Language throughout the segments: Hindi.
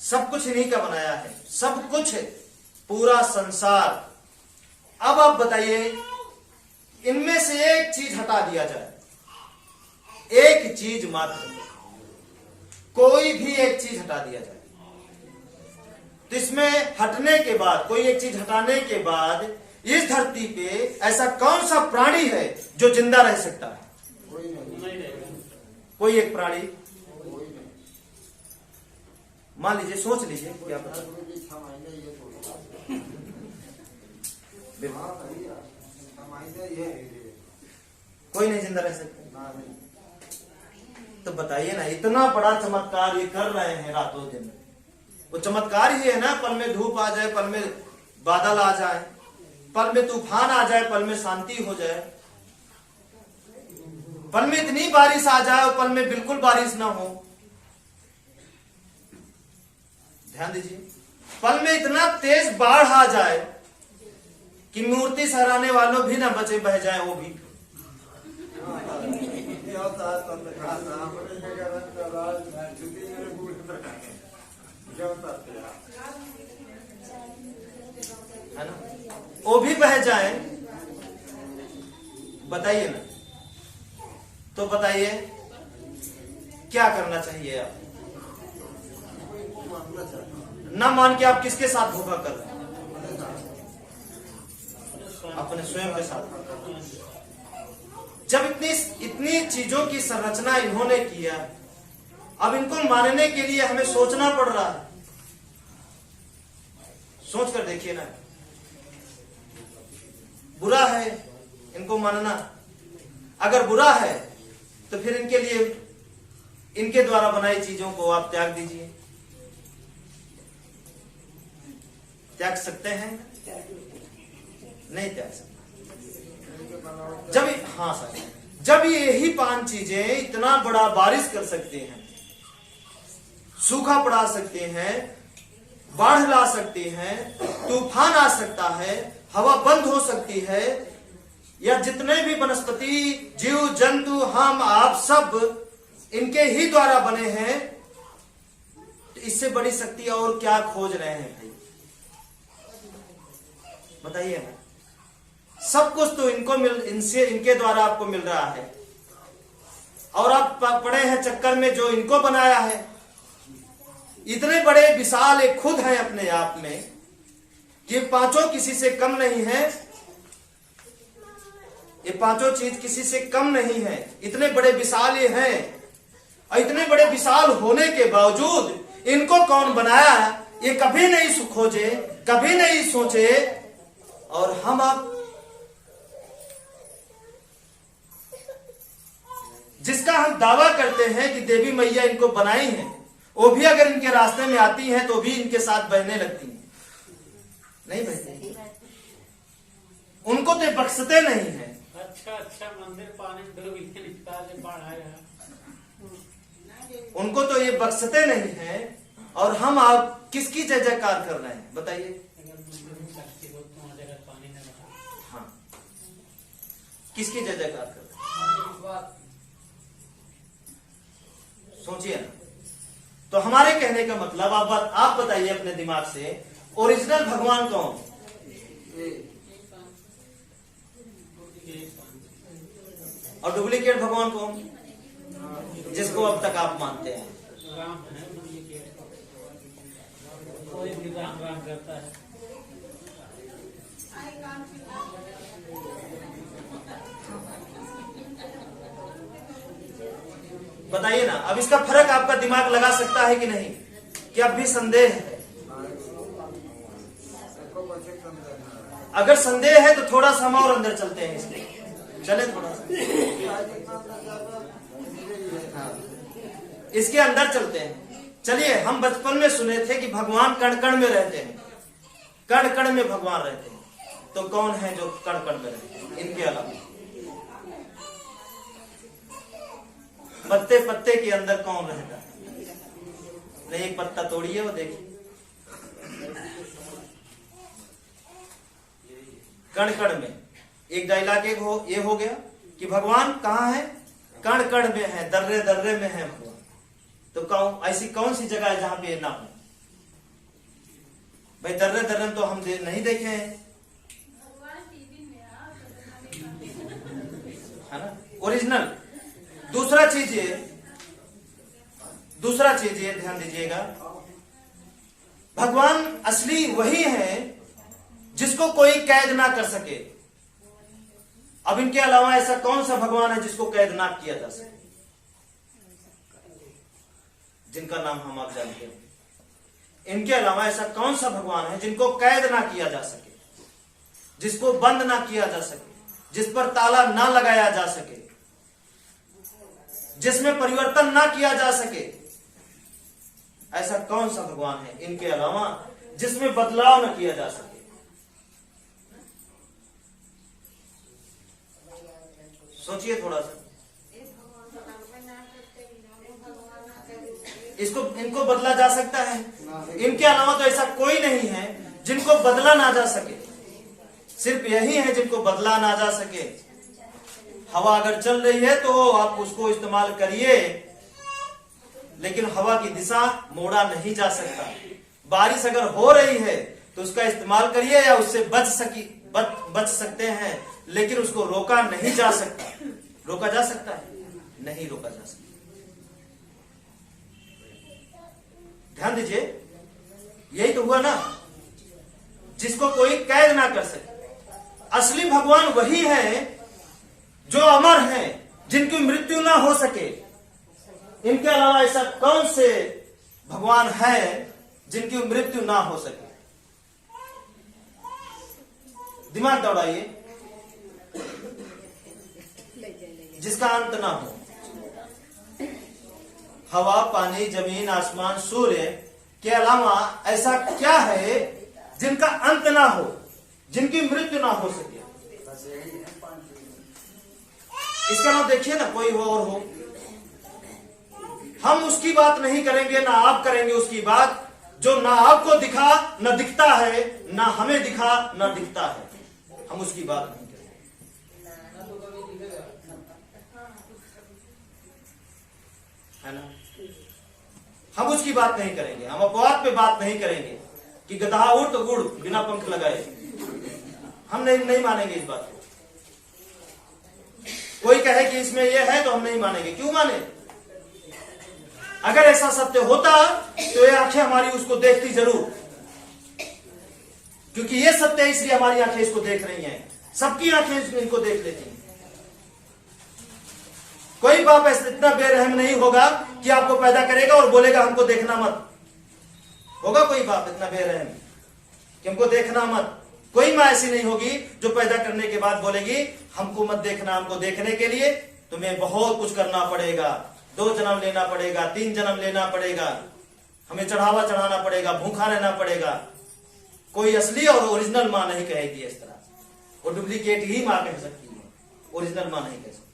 सब कुछ इन्हीं का बनाया है, सब कुछ पूरा संसार। अब आप बताइए, इनमें से एक चीज हटा दिया जाए, एक चीज मात्र, कोई भी एक चीज हटा दिया जाए, तो इसमें हटने के बाद, कोई एक चीज हटाने के बाद इस धरती पे ऐसा कौन सा प्राणी है जो जिंदा रह सकता है? कोई एक प्राणी मान लीजिए, सोच लीजिए, क्या पता। कोई नहीं जिंदा रह सकता। तो बताइए ना, इतना बड़ा चमत्कार ये कर रहे हैं रातों दिन, वो चमत्कार ही है ना। पल में धूप आ जाए, पल में बादल आ जाए, पल में तूफान आ जाए, पल में शांति हो जाए, पल में इतनी बारिश आ जाए और पल में बिल्कुल बारिश ना हो। ध्यान दीजिए, पल में इतना तेज बाढ़ आ जाए कि मूर्ति सहराने वालों भी ना बचे, बह जाए वो भी। है ना, वो भी बह जाए। बताइए ना, तो बताइए क्या करना चाहिए आप? ना मान के आप किसके साथ धोखा कर रहे हैं? अपने स्वयं के साथ। जब इतनी चीजों की संरचना इन्होंने किया, अब इनको मानने के लिए हमें सोचना पड़ रहा है। सोच कर देखिए ना, बुरा है इनको मानना। अगर बुरा है तो फिर इनके लिए, इनके द्वारा बनाई चीजों को आप त्याग दीजिए। त्याग सकते हैं? नहीं त्याग सकते। हाँ सर, जब यही 5 चीजें इतना बड़ा बारिश कर सकते हैं, सूखा पड़ा सकते हैं, बाढ़ ला सकते हैं, तूफान आ सकता है, हवा बंद हो सकती है, या जितने भी वनस्पति जीव जंतु हम आप सब इनके ही द्वारा बने हैं, तो इससे बड़ी शक्ति और क्या खोज रहे हैं भाई? बताइए ना। सब कुछ तो इनके द्वारा आपको मिल रहा है, और आप पड़े हैं चक्कर में जो इनको बनाया है। इतने बड़े विशाल एक खुद है अपने आप में, ये 5 किसी से कम नहीं है। ये 5 चीज किसी से कम नहीं है। इतने बड़े विशाल ये हैं, और इतने बड़े विशाल होने के बावजूद इनको कौन बनाया, ये कभी नहीं खोजे, कभी नहीं सोचे। और हम आप जिसका हम दावा करते हैं कि देवी मैया इनको बनाई है, वो भी अगर इनके रास्ते में आती हैं तो भी इनके साथ बहने लगती हैं। नहीं बहती, उनको तो बख्शते नहीं है। अच्छा मंदिर पानी उनको तो ये बख्शते नहीं है। और हम आप किसकी जय जयकार कर रहे हैं? बताइए। हाँ, किसकी जय जयकार कर रहे हैं? सोचिए ना। तो हमारे कहने का मतलब, आप बताइए अपने दिमाग से, ओरिजिनल भगवान कौन? और डुप्लीकेट भगवान कौन, जिसको अब तक आप मानते हैं? राम है, कोई भी राम राम करता है। बताइए ना। अब इसका फर्क आपका दिमाग लगा सकता है कि नहीं? कि अब भी संदेह है? अगर संदेह है तो थोड़ा सा हम और अंदर चलते हैं इसके। चले थोड़ा सा इसके अंदर चलते हैं। चलिए, हम बचपन में सुने थे कि भगवान कण कण में रहते हैं, कण कण में भगवान रहते हैं। तो कौन है जो कण कण में रहते हैं इनके अलावा? पत्ते पत्ते के अंदर कौन रहता है? नहीं, एक पत्ता तोड़िए वो देखिए, कण कण में। एक डायलॉग ये हो गया कि भगवान कहाँ है? कण कण में है, दर्रे दर्रे में है भगवान। तो ऐसी कौन सी जगह है जहां पे ना हो? भाई दर्रे दर्रे तो हम नहीं देखे हैं, है ना, ओरिजिनल। दूसरा चीज ये ध्यान दीजिएगा, भगवान असली वही है जिसको कोई कैद ना कर सके। अब इनके अलावा ऐसा कौन सा भगवान है जिसको कैद ना किया जा सके, जिनका नाम हम आप जानते हैं? इनके अलावा ऐसा कौन सा भगवान है जिनको कैद ना किया जा सके, जिसको बंद ना किया जा सके, जिस पर ताला ना लगाया जा सके, जिसमें परिवर्तन ना किया जा सके? ऐसा कौन सा भगवान है इनके अलावा जिसमें बदलाव न किया जा सके? सोचिए थोड़ा सा, इनको बदला जा सकता है? इनके अलावा तो ऐसा कोई नहीं है जिनको बदला ना जा सके। सिर्फ यही है जिनको बदला ना जा सके। हवा अगर चल रही है तो आप उसको इस्तेमाल करिए, लेकिन हवा की दिशा मोड़ा नहीं जा सकता। बारिश अगर हो रही है तो उसका इस्तेमाल करिए या उससे बच सकते हैं, लेकिन उसको रोका नहीं जा सकता। रोका जा सकता है? नहीं रोका जा सकता। ध्यान दीजिए, यही तो हुआ ना, जिसको कोई कैद ना कर सके। असली भगवान वही है जो अमर है, जिनकी मृत्यु ना हो सके। इनके अलावा ऐसा कौन से भगवान है जिनकी मृत्यु ना हो सके? दिमाग दौड़ाइए, जिसका अंत ना हो। हवा, पानी, जमीन, आसमान, सूर्य के अलावा ऐसा क्या है जिनका अंत ना हो, जिनकी मृत्यु ना हो सके? इसका नाम देखिए ना, कोई हो और हो। हम उसकी बात नहीं करेंगे, ना आप करेंगे उसकी बात, जो ना आपको दिखा ना दिखता है, ना हमें दिखा ना दिखता है। हम उसकी बात नहीं करेंगे, है ना। हम उसकी बात नहीं करेंगे, हम अपवाद पे बात नहीं करेंगे कि गधा उड़ तो गुड़ बिना पंख लगाए। हम नहीं मानेंगे इस बात को। कोई कहे कि इसमें यह है तो हम नहीं मानेंगे। क्यों माने? अगर ऐसा सत्य होता तो ये आंखें हमारी उसको देखती जरूर, क्योंकि ये सत्य है इसलिए हमारी आंखें इसको देख रही हैं। सबकी आंखें इनको देख लेती हैं। कोई बाप ऐसा इतना बेरहम नहीं होगा कि आपको पैदा करेगा और बोलेगा हमको देखना मत। होगा कोई बाप इतना बेरहम कि हमको देखना मत? कोई माँ ऐसी नहीं होगी जो पैदा करने के बाद बोलेगी हमको मत देखना, हमको देखने के लिए तुम्हें बहुत कुछ करना पड़ेगा, 2 जन्म लेना पड़ेगा, 3 जन्म लेना पड़ेगा, हमें चढ़ावा चढ़ाना पड़ेगा, भूखा रहना पड़ेगा। कोई असली और ओरिजिनल माँ नहीं कहेगी इस तरह। वो डुप्लीकेट ही माँ कह सकती है, ओरिजिनल माँ नहीं कह सकती।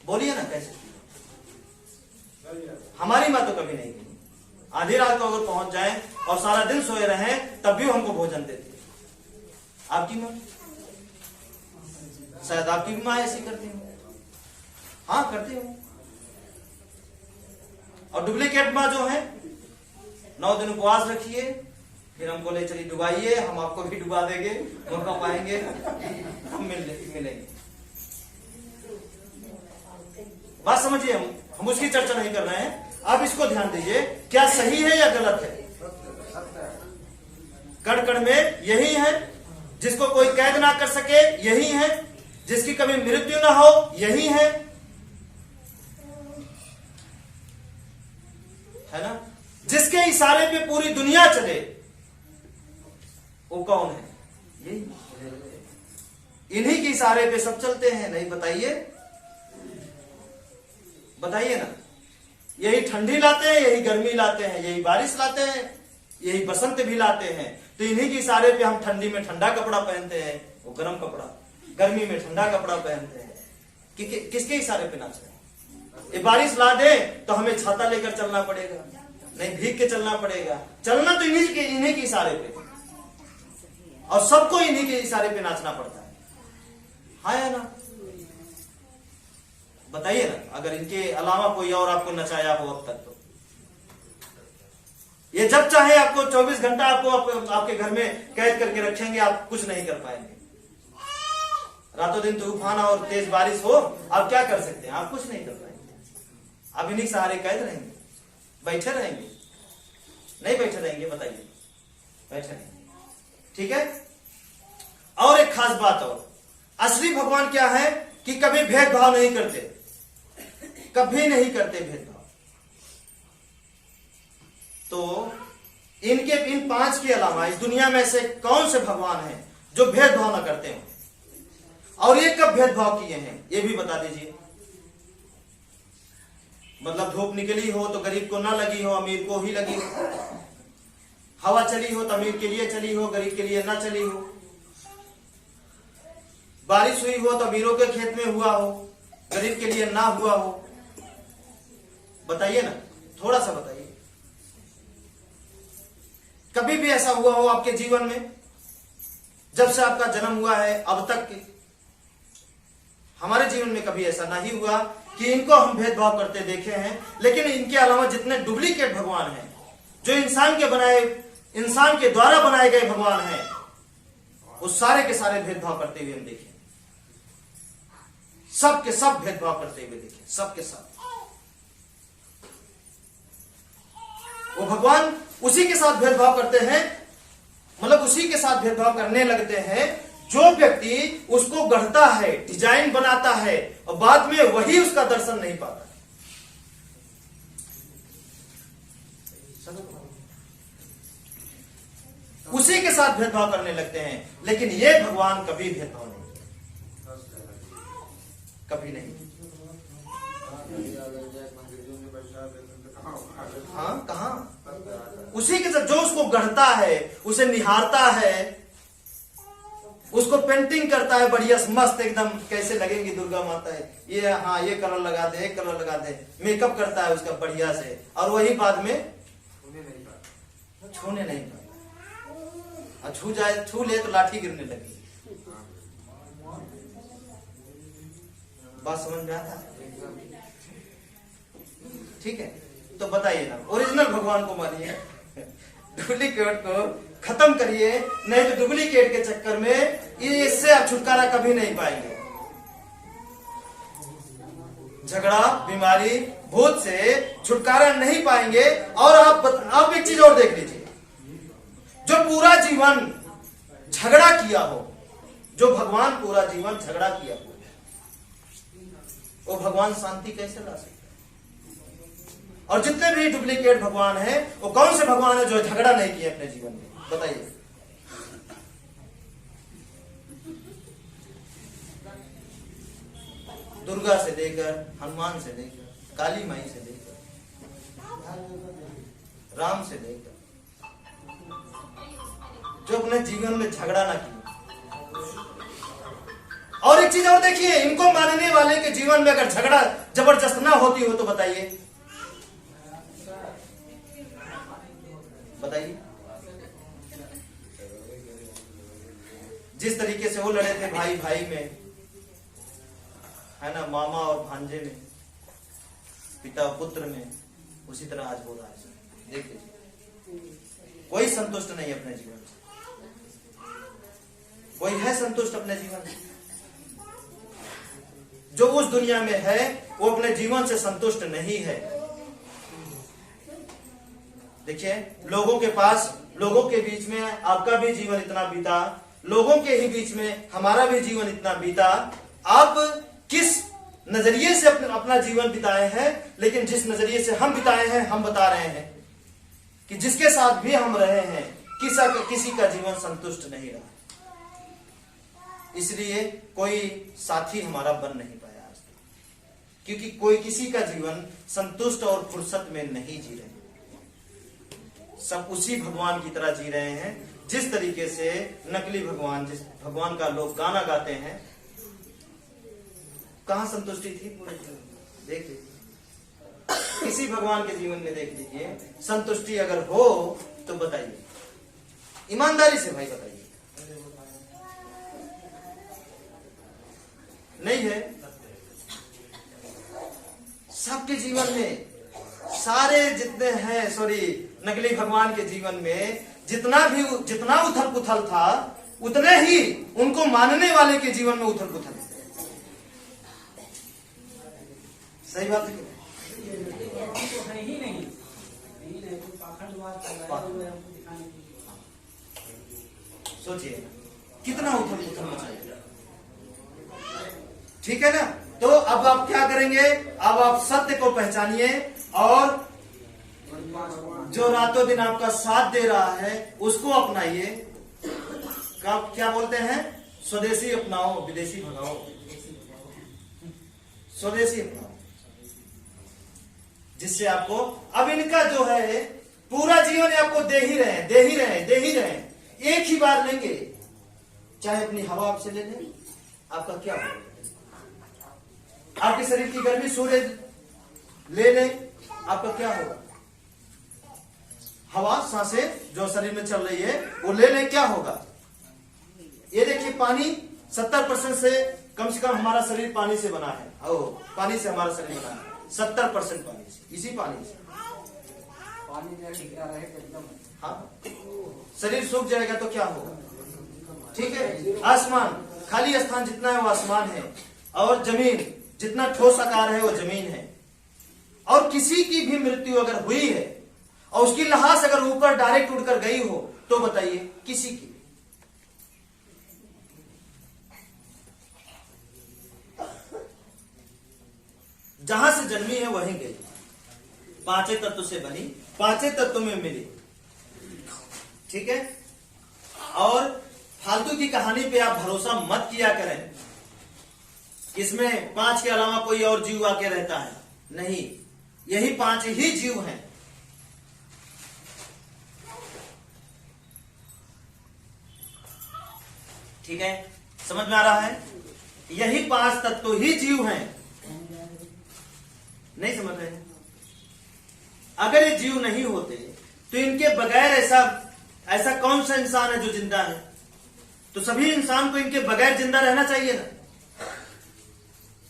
बोलिए ना, कह सकती है। हमारी माँ तो कभी नहीं कही। आधी रात को अगर पहुंच जाए और सारा दिन सोए रहे तब भी हमको भोजन देती है। आपकी माँ, शायद आपकी भी माँ ऐसी करती हो। हाँ, करती हो। और डुप्लीकेट माँ जो है 9 दिन उपवास रखिए, फिर हमको ले चलिए डुबाइए, हम आपको भी डुबा देंगे, मौका पाएंगे, हम मिलेंगे। बात समझिए, हम उसकी चर्चा नहीं कर रहे हैं। आप इसको ध्यान दीजिए, क्या सही है या गलत है? कण कण में यही है, जिसको कोई कैद ना कर सके यही है, जिसकी कभी मृत्यु ना हो यही है ना। जिसके इशारे पे पूरी दुनिया चले वो कौन है? यही। इन्हीं के इशारे पे सब चलते हैं। नहीं बताइए, बताइए ना। यही ठंडी लाते हैं, यही गर्मी लाते हैं, यही बारिश लाते हैं, यही बसंत भी लाते हैं। तो इन्हीं के इशारे पे हम ठंडी में ठंडा कपड़ा पहनते हैं, वो गर्म कपड़ा, गर्मी में ठंडा कपड़ा पहनते हैं। किसके इशारे पे नाच रहे हैं? ये बारिश ला दे तो हमें छाता लेकर चलना पड़ेगा, नहीं भीग के चलना पड़ेगा। चलना तो इन्हीं के इशारे पे, और सबको इन्हीं के इशारे पे नाचना पड़ता है। हाँ या ना? बताइए ना, अगर इनके अलावा कोई और आपको नचाया हो अब तक तो। ये जब चाहे आपको 24 घंटा आपके घर में कैद करके रखेंगे, आप कुछ नहीं कर पाएंगे। रातों दिन तूफान और तेज बारिश हो, आप क्या कर सकते हैं? आप कुछ नहीं कर पाएंगे। आप इन्हीं सहारे कैद रहेंगे, बैठे रहेंगे, नहीं बैठे रहेंगे? बताइए, बैठे रहेंगे। ठीक है। और एक खास बात और, असली भगवान क्या है कि कभी भेदभाव नहीं करते, कभी नहीं करते भेदभाव। तो इनके इन 5 के अलावा इस दुनिया में से कौन से भगवान हैं जो भेदभाव ना करते हो? और ये कब भेदभाव किए हैं ये भी बता दीजिए। मतलब धूप निकली हो तो गरीब को ना लगी हो, अमीर को ही लगी हो। हवा चली हो तो अमीर के लिए चली हो, गरीब के लिए ना चली हो। बारिश हुई हो तो अमीरों के खेत में हुआ हो, गरीब के लिए ना हुआ हो। बताइए ना, थोड़ा सा बताइए। कभी भी ऐसा हुआ हो आपके जीवन में? जब से आपका जन्म हुआ है अब तक के हमारे जीवन में कभी ऐसा नहीं हुआ कि इनको हम भेदभाव करते देखे हैं। लेकिन इनके अलावा जितने डुप्लीकेट भगवान हैं, जो इंसान के द्वारा बनाए गए भगवान हैं, वो सारे के सारे भेदभाव करते हुए हम देखे। सब के सब भेदभाव करते हुए देखे, सब के सब। वो भगवान उसी के साथ भेदभाव करते हैं, मतलब उसी के साथ भेदभाव करने लगते हैं जो व्यक्ति उसको गढ़ता है, डिजाइन बनाता है और बाद में वही उसका दर्शन नहीं पाता। उसी के साथ भेदभाव करने लगते हैं। लेकिन ये भगवान कभी भेदभाव नहीं, कभी नहीं। हाँ, कहां? उसी के साथ जो उसको गढ़ता है, उसे निहारता है, उसको पेंटिंग करता है बढ़िया मस्त एकदम, कैसे लगेंगी दुर्गा माता है ये, हाँ ये कलर लगा दे, एक कलर लगा दे, मेकअप करता है उसका बढ़िया से, और वही बाद में छूने नहीं पाता। छू ले तो लाठी गिरने लगी। बात समझ में आता? ठीक है। तो बताइए ना, ओरिजिनल भगवान को मानिए, डुप्लीकेट को खत्म करिए, नहीं तो डुप्लीकेट के चक्कर में इससे आप छुटकारा कभी नहीं पाएंगे। झगड़ा, बीमारी, भूत से छुटकारा नहीं पाएंगे। और आप एक चीज और देख लीजिए, जो पूरा जीवन झगड़ा किया हो, जो भगवान पूरा जीवन झगड़ा किया हो, वो भगवान शांति कैसे ला सकते? और जितने भी डुप्लीकेट भगवान हैं, वो कौन से भगवान है जो झगड़ा नहीं किए अपने जीवन में? बताइए। दुर्गा से लेकर, हनुमान से लेकर, काली माई से लेकर, राम से लेकर, जो अपने जीवन में झगड़ा ना किया। और एक चीज और देखिए, इनको मानने वाले के जीवन में अगर झगड़ा जबरदस्त ना होती हो तो बताइए, बताइए। जिस तरीके से वो लड़े थे भाई भाई में, है ना, मामा और भांजे में, पिता पुत्र में, उसी तरह आज हो रहा है। देख लीजिए, कोई संतुष्ट नहीं अपने जीवन से। कोई है संतुष्ट अपने जीवन से? जो उस दुनिया में है वो अपने जीवन से संतुष्ट नहीं है। देखिए, लोगों के पास, लोगों के बीच में आपका भी जीवन इतना बीता, लोगों के ही बीच में हमारा भी जीवन इतना बीता। आप किस नजरिए से अपना जीवन बिताए हैं, लेकिन जिस नजरिए से हम बिताए हैं, हम बता रहे हैं कि जिसके साथ भी हम रहे हैं, किसी का जीवन संतुष्ट नहीं रहा। इसलिए कोई साथी हमारा बन नहीं पाया आज तक, क्योंकि कोई किसी का जीवन संतुष्ट और फुर्सत में नहीं जी रहे। सब उसी भगवान की तरह जी रहे हैं जिस तरीके से नकली भगवान, जिस भगवान का लोग गाना गाते हैं। कहां संतुष्टि थी पूरे जीवन में? देख लीजिए, किसी भगवान के जीवन में देख लीजिए, संतुष्टि अगर हो तो बताइए, ईमानदारी से भाई बताइए। नहीं है। सबके जीवन में सारे जितने हैं, नकली भगवान के जीवन में जितना उथल पुथल था, उतने ही उनको मानने वाले के जीवन में उथल पुथल है। सही बात है। तो है ही नहीं, तो पाखंडवाद चल रहा है, वो हमको दिखाने के लिए। सोचिए कितना उथल पुथल मचाएगा। ठीक है ना। तो अब आप क्या करेंगे, अब आप सत्य को पहचानिए और जो रातों दिन आपका साथ दे रहा है उसको अपनाइए। क्या बोलते हैं, स्वदेशी अपनाओ विदेशी भगाओ। स्वदेशी अपनाओ, जिससे आपको अब इनका जो है पूरा जीवन आपको दे ही रहे हैं। एक ही बार लेंगे, चाहे अपनी हवा आपसे ले लें, आपका क्या होगा? आपके शरीर की गर्मी सूर्य ले लें, आपका क्या होगा? हवा, सांसें जो शरीर में चल रही है वो ले लें, क्या होगा? ये देखिए, पानी 70% से कम हमारा शरीर पानी से बना है। पानी से हमारा शरीर बना है 70% पानी से, इसी पानी से। पानी में टिका रहे एकदम। हाँ, शरीर सूख जाएगा तो क्या होगा? ठीक है। आसमान, खाली स्थान जितना है वो आसमान है, और जमीन जितना ठोस आकार है वो जमीन है। और किसी की भी मृत्यु अगर हुई है और उसकी लाश अगर ऊपर डायरेक्ट उड़कर गई हो तो बताइए, किसी की? जहां से जन्मी है वहीं गई, पांचों तत्व से बनी, पांचों तत्व में मिली। ठीक है। और फालतू की कहानी पे आप भरोसा मत किया करें, इसमें 5 के अलावा कोई और जीव आके रहता है, नहीं, यही 5 ही जीव हैं। ठीक है, समझ में आ रहा है? यही 5 तत्व ही जीव हैं। नहीं समझ रहे हैं? अगर ये जीव नहीं होते तो इनके बगैर ऐसा कौन सा इंसान है जो जिंदा है? तो सभी इंसान को इनके बगैर जिंदा रहना चाहिए ना।